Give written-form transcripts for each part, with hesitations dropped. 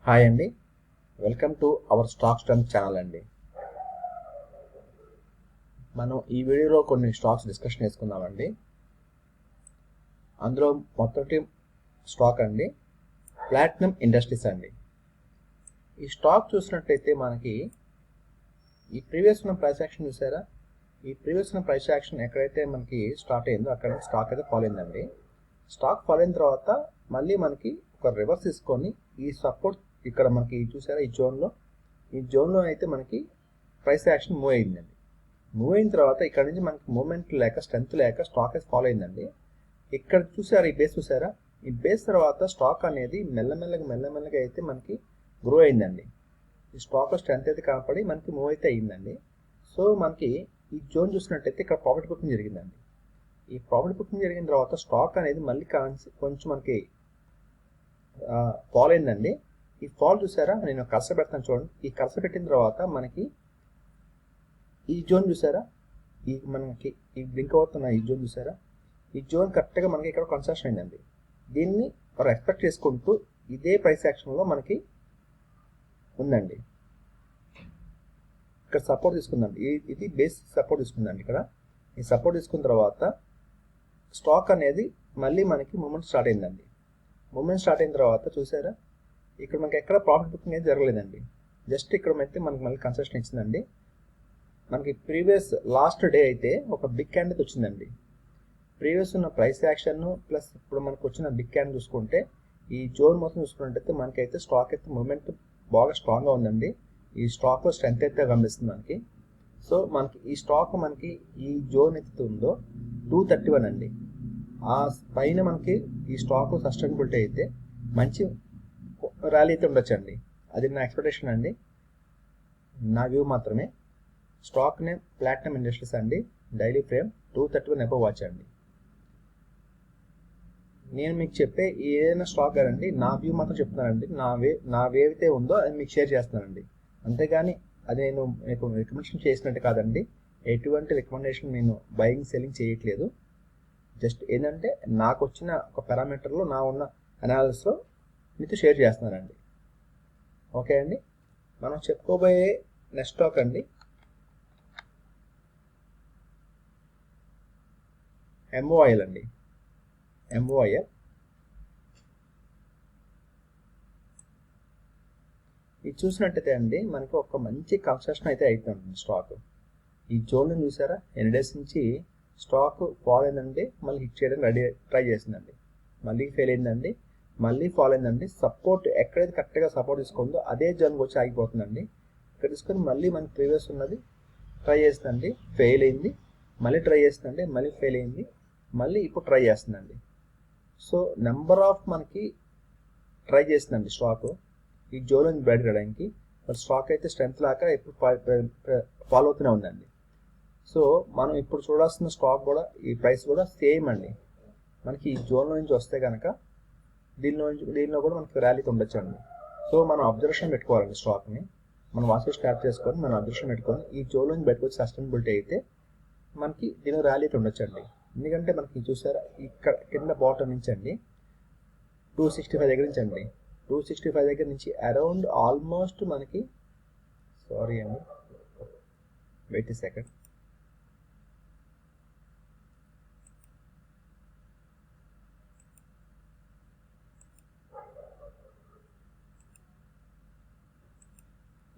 Hi అండి, welcome to our stock strength channel అండి. మనం ఈ వీడియోలో కొన్ని స్టాక్స్ డిస్కషన్ చేసుకుందామండి. అందులో మొదటి స్టాక్ అండి ప్లాటినం ఇండస్ట్రీస్ అండి. ఈ స్టాక్ చూసినట్టయితే మనకి ఈ ప్రీవియస్ ఉన్న ప్రైస్ యాక్షన్ చూసారా? ఈ ప్రీవియస్ ఉన్న ప్రైస్ యాక్షన్ ఎక్కడైతే మనకి స్టార్ట్ అయిందో అక్కడ స్టాక్ అయితే ఫాలో అయిందండి. స్టాక్ ఫాలో అయిన తర్వాత మళ్ళీ మనకి ఒక రివర్స్ తీసుకొని ఈ సపోర్ట్ ఇక్కడ మనకి చూసారా ఈ జోన్లో అయితే మనకి ప్రైస్ యాక్షన్ మూవ్ అయిందండి. మూవ్ అయిన తర్వాత ఇక్కడ నుంచి మనకి మూమెంట్ లేక స్ట్రెంత్ లేక స్టాక్ అయితే ఫాలో అయిందండి. ఇక్కడ చూసారా ఈ బేస్ చూసారా? ఈ బేస్ తర్వాత స్టాక్ అనేది మెల్లమెల్లగా అయితే మనకి గ్రో అయిందండి. ఈ స్టాక్ స్ట్రెంత్ అయితే కనపడి మనకి మూవ్ అయితే అయిందండి. సో మనకి ఈ జోన్ చూసినట్టయితే ఇక్కడ ప్రాఫిట్ బుకింగ్ జరిగిందండి. ఈ ప్రాఫిట్ బుకింగ్ జరిగిన తర్వాత స్టాక్ అనేది మళ్ళీ కొంచెం మనకి ఫాల్ అయిందండి. ఈ ఫాల్ చూసారా? నేను కర్సర్ పెడతాను చూడండి. ఈ కర్సర్ పెట్టిన తర్వాత మనకి ఈ జోన్ చూసారా? మనకి ఈ బ్లింక్ అవుతున్న ఈ జోన్ చూసారా? ఈ జోన్ కరెక్ట్గా మనకి ఇక్కడ కన్స్ట్రక్షన్ అయిందండి. దీన్ని ఎక్స్పెక్ట్ చేసుకుంటూ ఇదే ప్రైస్ యాక్షన్లో మనకి ఉందండి. ఇక్కడ సపోర్ట్ తీసుకుందండి. ఇది బేస్ సపోర్ట్ తీసుకుందండి. ఇక్కడ ఈ సపోర్ట్ తీసుకున్న తర్వాత స్టాక్ అనేది మళ్ళీ మనకి మూమెంట్ స్టార్ట్ అయిందండి. మూమెంట్ స్టార్ట్ అయిన తర్వాత చూసారా? ఇక్కడ మనకి ఎక్కడ ప్రాఫిట్ బుకింగ్ అయితే జరగలేదండి. జస్ట్ ఇక్కడ అయితే మనకి మళ్ళీ కన్సెషన్ ఇచ్చిందండి. మనకి ప్రీవియస్ లాస్ట్ డే అయితే ఒక బిగ్ క్యాండిల్ వచ్చిందండి. ప్రీవియస్ ఉన్న ప్రైస్ యాక్షన్ ప్లస్ ఇప్పుడు మనకు వచ్చిన బిగ్ క్యాండిల్ చూసుకుంటే ఈ జోన్ మొత్తం చూసుకున్నట్టయితే మనకైతే స్టాక్ అయితే మూమెంట్ బాగా స్ట్రాంగ్గా ఉందండి. ఈ స్టాక్లో స్ట్రెంత్ అయితే కనిపిస్తుంది మనకి. సో మనకి ఈ స్టాక్ మనకి ఈ జోన్ అయితే ఉందో 231 అండి. ఆ పైన మనకి ఈ స్టాక్ సస్టైనబిలిటీ అయితే మంచి ర్యాలీ అయితే ఉండొచ్చండి. అది నా ఎక్స్పెక్టేషన్ అండి, నా వ్యూ మాత్రమే. స్టాక్ నేమ్ ప్లాటినం ఇండస్ట్రీస్ అండి. డైలీ ఫ్రేమ్ 231 అబవ్ వాచ్ అండి. నేను మీకు చెప్పే ఏదైనా స్టాక్ కాదండి, నా వ్యూ మాత్రం చెప్తున్నానండి. నా వే అయితే ఉందో అది మీకు షేర్ చేస్తున్నానండి. అంతేగాని అది నేను మీకు రికమెండేషన్ చేసినట్టు కాదండి. ఎటువంటి రికమెండేషన్ నేను బయింగ్ సెల్లింగ్ చేయట్లేదు. జస్ట్ ఏంటంటే నాకు వచ్చిన ఒక పారామీటర్లో నా ఉన్న అనాలిసిస్లో మీతో షేర్ చేస్తున్నానండి. ఓకే అండి, మనం చెప్పుకోబోయే నెక్స్ట్ స్టాక్ అండి ఎంఓఐఎల్ అండి. ఎంఓఐఎల్ ఇది చూసినట్టయితే అండి మనకి ఒక మంచి కన్స్ట్రక్షన్ అయితే అవుతుంది స్టాక్. ఈ జోన్ చూసారా? ఎన్ని డేస్ నుంచి స్టాక్ ఫాల్ అయిందండి, మళ్ళీ హిట్ చేయడానికి ట్రై చేసిందండి, మళ్ళీ ఫెయిల్ అయిందండి, మళ్ళీ ఫాల్ అయిందండి. సపోర్ట్ ఎక్కడైతే కరెక్ట్గా సపోర్ట్ తీసుకుందో అదే జోన్కి వచ్చి ఆగిపోతుందండి. ఇక్కడ తీసుకొని మళ్ళీ మనకి ప్రీవియస్ ఉన్నది ట్రై చేస్తుందండి, ఫెయిల్ అయింది, మళ్ళీ ట్రై చేస్తుందండి, మళ్ళీ ఫెయిల్ అయింది, మళ్ళీ ఇప్పుడు ట్రై చేస్తుందండి. సో నెంబర్ ఆఫ్ మనకి ట్రై చేస్తుందండి స్టాక్ ఈ జోన్ నుంచి బయటకు రావడానికి. బట్ స్టాక్ అయితే స్ట్రెంత్ లాగా ఇప్పుడు ఫాలో అవుతూనే ఉందండి. సో మనం ఇప్పుడు చూడాల్సిన స్టాక్ కూడా ఈ ప్రైస్ కూడా సేమ్ అండి. మనకి ఈ జోన్లో నుంచి వస్తే కనుక దీనిలో కూడా మనకి ర్యాలీ ఉండొచ్చు అండి. సో మనం అబ్జర్వేషన్ పెట్టుకోవాలండి. స్టాక్ని మనం వాచ్ ట్యాప్ చేసుకొని మనం అబ్జర్వేషన్ పెట్టుకొని ఈ జోన్లో నుంచి బయటకు వచ్చి సస్టైనబిలిటీ అయితే మనకి దీని ర్యాలీ అయితే ఉండొచ్చు అండి. ఎందుకంటే మనకి చూసారా ఇక్కడ కింద బాటం నుంచి అండి 265 దగ్గర నుంచి అండి 265 దగ్గర నుంచి అరౌండ్ ఆల్మోస్ట్ మనకి సారీ అండి వెయిట్ సెకండ్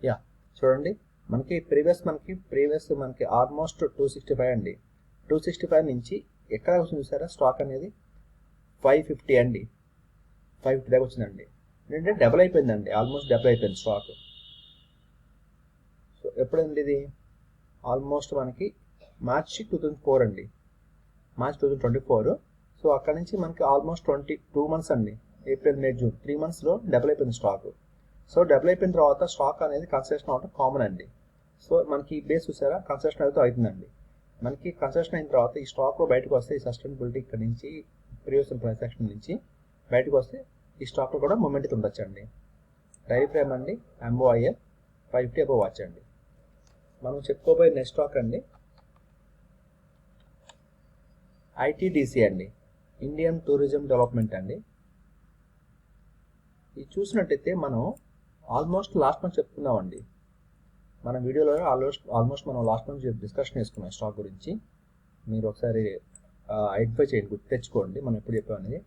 యా చూడండి మనకి ప్రీవియస్ మనకి ఆల్మోస్ట్ 265 అండి. 265 నుంచి ఎక్కడ వచ్చింది చూసారా? స్టాక్ అనేది 550 అండి, 550 దాకా వచ్చిందండి. ఏంటంటే డబుల్ అయిపోయిందండి, ఆల్మోస్ట్ డబుల్ అయిపోయింది స్టాక్. సో ఎప్పుడండి ఇది? ఆల్మోస్ట్ మనకి మార్చి 2004 అండి, మార్చ్ 2024. సో అక్కడ నుంచి మనకి ఆల్మోస్ట్ 22 మంత్స్ అండి, ఏప్రిల్ మే జూన్ 3 మంత్స్లో డబుల్ అయిపోయింది స్టాక్. సో డబుల్ అయిపోయిన తర్వాత స్టాక్ అనేది కన్సెషన్ అవడం కామన్ అండి. సో మనకి బేస్ చూసారా? కన్సెషన్ అయితే అవుతుందండి. మనకి కన్సెషన్ అయిన తర్వాత ఈ స్టాక్లో బయటకు వస్తే ఈ సస్టైనబిలిటీ ఇక్కడ నుంచి ప్రీవియస్ ప్రైస్ యాక్షన్ నుంచి బయటకు వస్తే ఈ స్టాక్లో కూడా మూమెంట్ అయితే ఉండొచ్చు అండి. డైలీ ఫ్రేమ్ అండి ఎంఓఐఎల్ 550 అబవ్ వాచ్ అండి. మనం చెప్పుకోబోయే నెక్స్ట్ స్టాక్ అండి ఐటీడీసీ అండి, ఇండియన్ టూరిజం డెవలప్మెంట్ అండి. ఇది చూసినట్టయితే మనం ఆల్మోస్ట్ లాస్ట్ మంత్ చెప్పుకున్నామండి మన వీడియోలో. ఆల్మోస్ట్ మనం లాస్ట్ మంత్ డిస్కషన్ చేసుకున్నాం స్టాక్ గురించి. మీరు ఒకసారి ఐడెంటిఫై చేయండి, గుర్తు తెచ్చుకోండి మనం ఎప్పుడు చెప్పామనేది.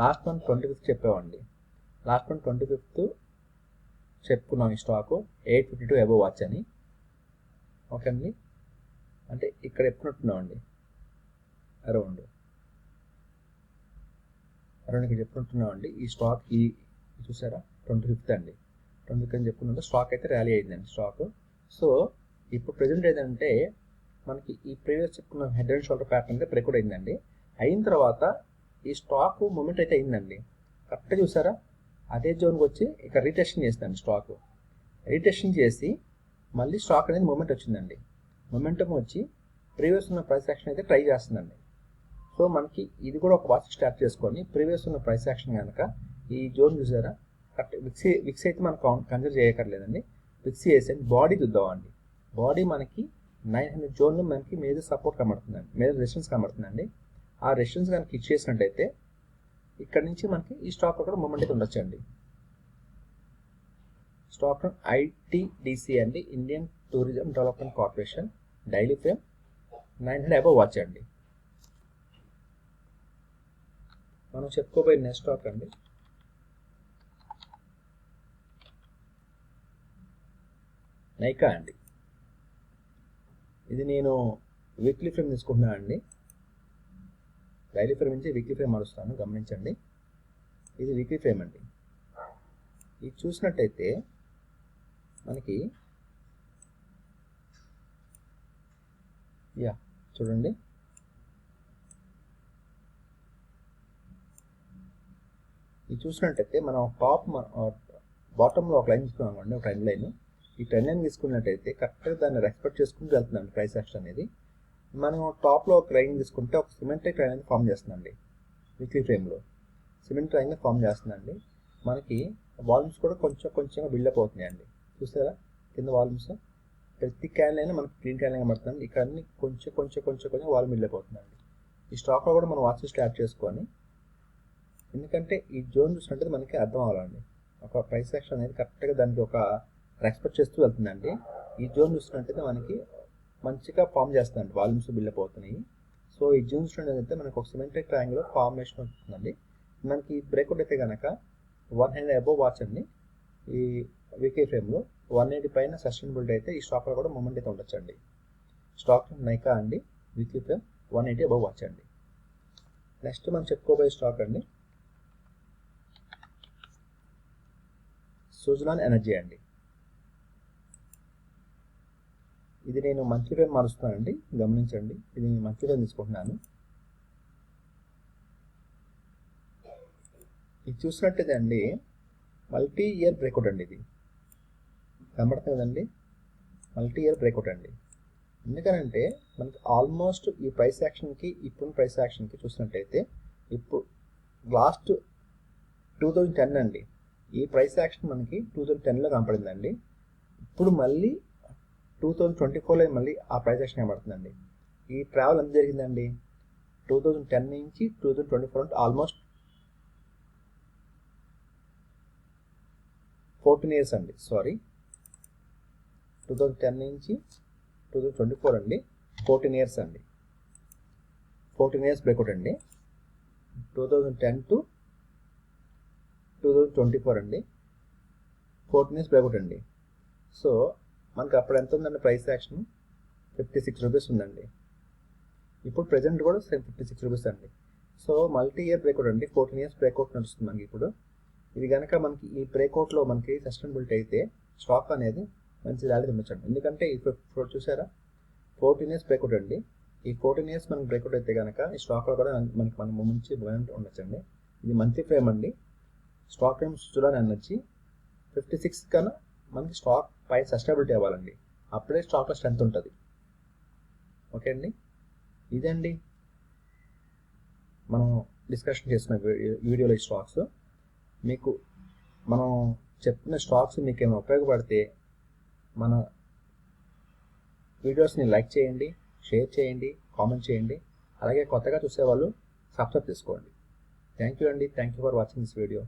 లాస్ట్ మంత్ 25th చెప్పామండి. లాస్ట్ మంత్ 25th చెప్పుకున్నాం ఈ స్టాకు 852 అబోవ్ వాచ్ అని. ఓకే అండి, అంటే ఇక్కడ చెప్పుకుంటున్నామండి అరౌండ్ ఇక్కడ చెప్పుకుంటున్నామండి. ఈ స్టాక్ ఈ చూసారా 25th అండి, 25th అని చెప్పుకున్నాం. స్టాక్ అయితే ర్యాలీ అయిందండి స్టాక్. సో ఇప్పుడు ప్రెజెంట్ ఏంటంటే మనకి ఈ ప్రీవియస్ చెప్పుకున్న హెడ్ అండ్ షోల్డర్ ప్యాటర్న్ అయితే బ్రేక్అవుట్ అయిందండి. అయిన తర్వాత ఈ స్టాక్ మూమెంట్ అయితే అయిందండి. కరెక్ట్గా చూసారా, అదే జోన్కి వచ్చి ఇక రీటెస్టింగ్ చేసిందండి స్టాక్. రీటెస్టింగ్ చేసి మళ్ళీ స్టాక్ అనేది మూమెంట్ వచ్చిందండి. మొమెంటం వచ్చి ప్రీవియస్ ఉన్న ప్రైస్ యాక్షన్ అయితే ట్రై చేస్తుందండి. సో మనకి ఇది కూడా ఒక వాచ్ స్టార్ట్ చేసుకొని ప్రీవియస్ ఉన్న ప్రైస్ యాక్షన్ కనుక ఈ జోన్ చూసారా, కరెక్ట్ విక్స్ అయితే మనం కన్సిడర్ చేయక్కర్లేదండి. విక్స్ చేసి బాడీ చూద్దామండి. బాడీ మనకి 900 జోన్లో మనకి మేజర్ సపోర్ట్ కనబడుతుందండి, మేజర్ రెసిస్టెన్స్ కనబడుతుందండి. ఆ రెసిస్టెన్స్ కనుక హిట్ చేసినట్టయితే ఇక్కడ నుంచి మనకి ఈ స్టాక్ కూడా మూమెంట్ అయితే ఉండొచ్చండి. స్టాక్ ఐటీడీసీ అండి, Indian tourism development corporation. Daily frame 900 above watch అండి. మనం చెప్పుకోబోయే నెక్స్ట్ స్టాక్ అండి నైకా అండి. ఇది నేను వీక్లీ ఫ్రేమ్ తీసుకుంటున్నాను అండి. డైలీ ఫ్రేమ్ నుంచి వీక్లీ ఫ్రేమ్ మారుస్తాను, గమనించండి. ఇది వీక్లీ ఫ్రేమ్ అండి. ఇది చూసినట్టయితే మనకి చూడండి, ఇది చూసినట్టయితే మనం బాటంలో ఒక లైన్ తీసుకున్నాం అండి, ఒక ట్రెండ్ లైన్. ఈ ట్రెండ్ లైన్ తీసుకున్నట్టయితే కరెక్ట్గా దాన్ని రెస్పెక్ట్ చేసుకుంటూ వెళ్తుందండి ప్రైస్ యాక్షన్ అనేది. మనం టాప్లో ఒక లైన్ తీసుకుంటే ఒక సిమెంట్రిక్ లైన్ అనేది ఫామ్ చేస్తుందండి. వీక్లీ ఫ్రేమ్లో సిమెంట్ లైన్ ఫామ్ చేస్తుందండి. మనకి వాల్యూమ్స్ కూడా కొంచెంగా బిల్డప్ అవుతున్నాయండి. చూసారా కింద వాల్యూమ్స్, ప్రతి క్యాన్ అయినా మనకి గ్రీన్ క్యాన్ లైన్ పడుతుందండి. ఇక్కడ అన్ని కొంచెం వాల్యూమ్ బిల్డప్ అవుతుందండి. ఈ స్టాక్లో కూడా మనం వాచ్ స్టార్ట్ చేసుకొని, ఎందుకంటే ఈ జోన్ చూసినట్టు మనకి అర్థం అవ్వాలండి. ఒక ప్రైస్ యాక్షన్ అనేది కరెక్ట్గా దానికి ఒక రెస్పెక్ట్ చేస్తూ వెళ్తుందండి. ఈ జోన్ చూసినట్టయితే మనకి మంచిగా ఫామ్ చేస్తుందండి, వాల్యూమ్స్ బిల్డప్ అవుతున్నాయి. సో ఈ జోన్ చూసినట్టయితే మనకి ఒక సిమెంట్రిక్ ట్రయాంగిల్ ఫార్మేషన్ వస్తుందండి. మనకి బ్రేక్అవుట్ అయితే కనుక 100 అబోవ్ వాచ్ అండి. ఈ వీక్లీ ఫ్రేమ్లో 180 పైన సస్టైనబిలిటీ అయితే ఈ స్టాక్లో కూడా మూమెంట్ అయితే ఉండొచ్చండి. స్టాక్ నైకా అండి, వీక్లీ ఫ్రేమ్ 180 అబోవ్ వాచ్ అండి. నెక్స్ట్ మనం చెప్పుకోబోయే స్టాక్ అండి సుజలాన్ ఎనర్జీ అండి. ఇది నేను మంత్లీ ఫ్రేమ్ మారుస్తున్నానండి, గమనించండి. ఇది నేను మంత్లీ ఫ్రేమ్ తీసుకుంటున్నాను. ఇది చూసినట్టయితే అండి మల్టీ ఇయర్ బ్రేక్అవుట్ అండి. ఇది కనబడుతుంది కదండి, మల్టీ ఇయర్ బ్రేక్అవుట్ అండి. ఎందుకనంటే మనకి ఆల్మోస్ట్ ఈ ప్రైస్ యాక్షన్కి ఇప్పుడున్న ప్రైస్ యాక్షన్కి చూసినట్టయితే ఇప్పుడు లాస్ట్ 2010 అండి, ఈ ప్రైస్ యాక్షన్ మనకి 2010లో కనపడిందండి. ఇప్పుడు మళ్ళీ 2024లో మళ్ళీ ఆ ప్రైస్ యాక్షన్ కనబడుతుందండి. ఈ ట్రావెల్ ఎంత జరిగిందండి, 2010 నుంచి 2024 అంటే ఆల్మోస్ట్ 14 ఇయర్స్ అండి. 2010 నుంచి 2024 అండి, 14 ఇయర్స్ అండి. 14 ఇయర్స్ బ్రేక్అవుట్ అండి. 2010 to 2024 అండి, 14 ఇయర్స్ బ్రేక్అవుట్ అండి. సో మనకి అప్పుడు ఎంత ఉందండి ప్రైస్ యాక్షన్, 56 రూపీస్ ఉందండి. ఇప్పుడు ప్రెజెంట్ కూడా 56 రూపీస్ అండి. సో మల్టీ ఇయర్ బ్రేక్అవుట్ అండి, 14 ఇయర్స్ బ్రేక్అవుట్ నడుస్తుంది మనకి ఇప్పుడు. ఇది కనుక మనకి ఈ బ్రేక్అవుట్లో మనకి సస్టైనబిలిటీ అయితే స్టాక్ అనేది మంచి ర్యాలీ ఉండొచ్చండి. ఎందుకంటే ఇప్పుడు చూసారా 14 ఇయర్స్ బ్రేక్అవుట్ అండి. ఈ 14 ఇయర్స్ మనకి బ్రేక్అవుట్ అయితే కనుక ఈ స్టాక్లో కూడా మనకి మన మంచి మూమెంట్ ఉండొచ్చండి. ఇది మంత్లీ ఫ్రేమ్ అండి. స్టాక్ ఫ్రేమ్ సుజలాన్ ఎనర్జీ 56 కన్నా మనకి స్టాక్ పై సస్టైనబిలిటీ అవ్వాలండి, అప్పుడే స్టాక్లో స్ట్రెంత్ ఉంటుంది. ఓకే అండి, ఇదండి మనం డిస్కషన్ చేసిన వీడియోలో ఈ స్టాక్స్. మీకు మనం చెప్పిన స్టాక్స్ మీకు ఏమైనా ఉపయోగపడితే మన వీడియోస్ని లైక్ చేయండి, షేర్ చేయండి, కామెంట్ చేయండి. అలాగే కొత్తగా చూసేవాళ్ళు సబ్స్క్రైబ్ చేసుకోండి. థ్యాంక్ యూ అండి, thank you for watching this video.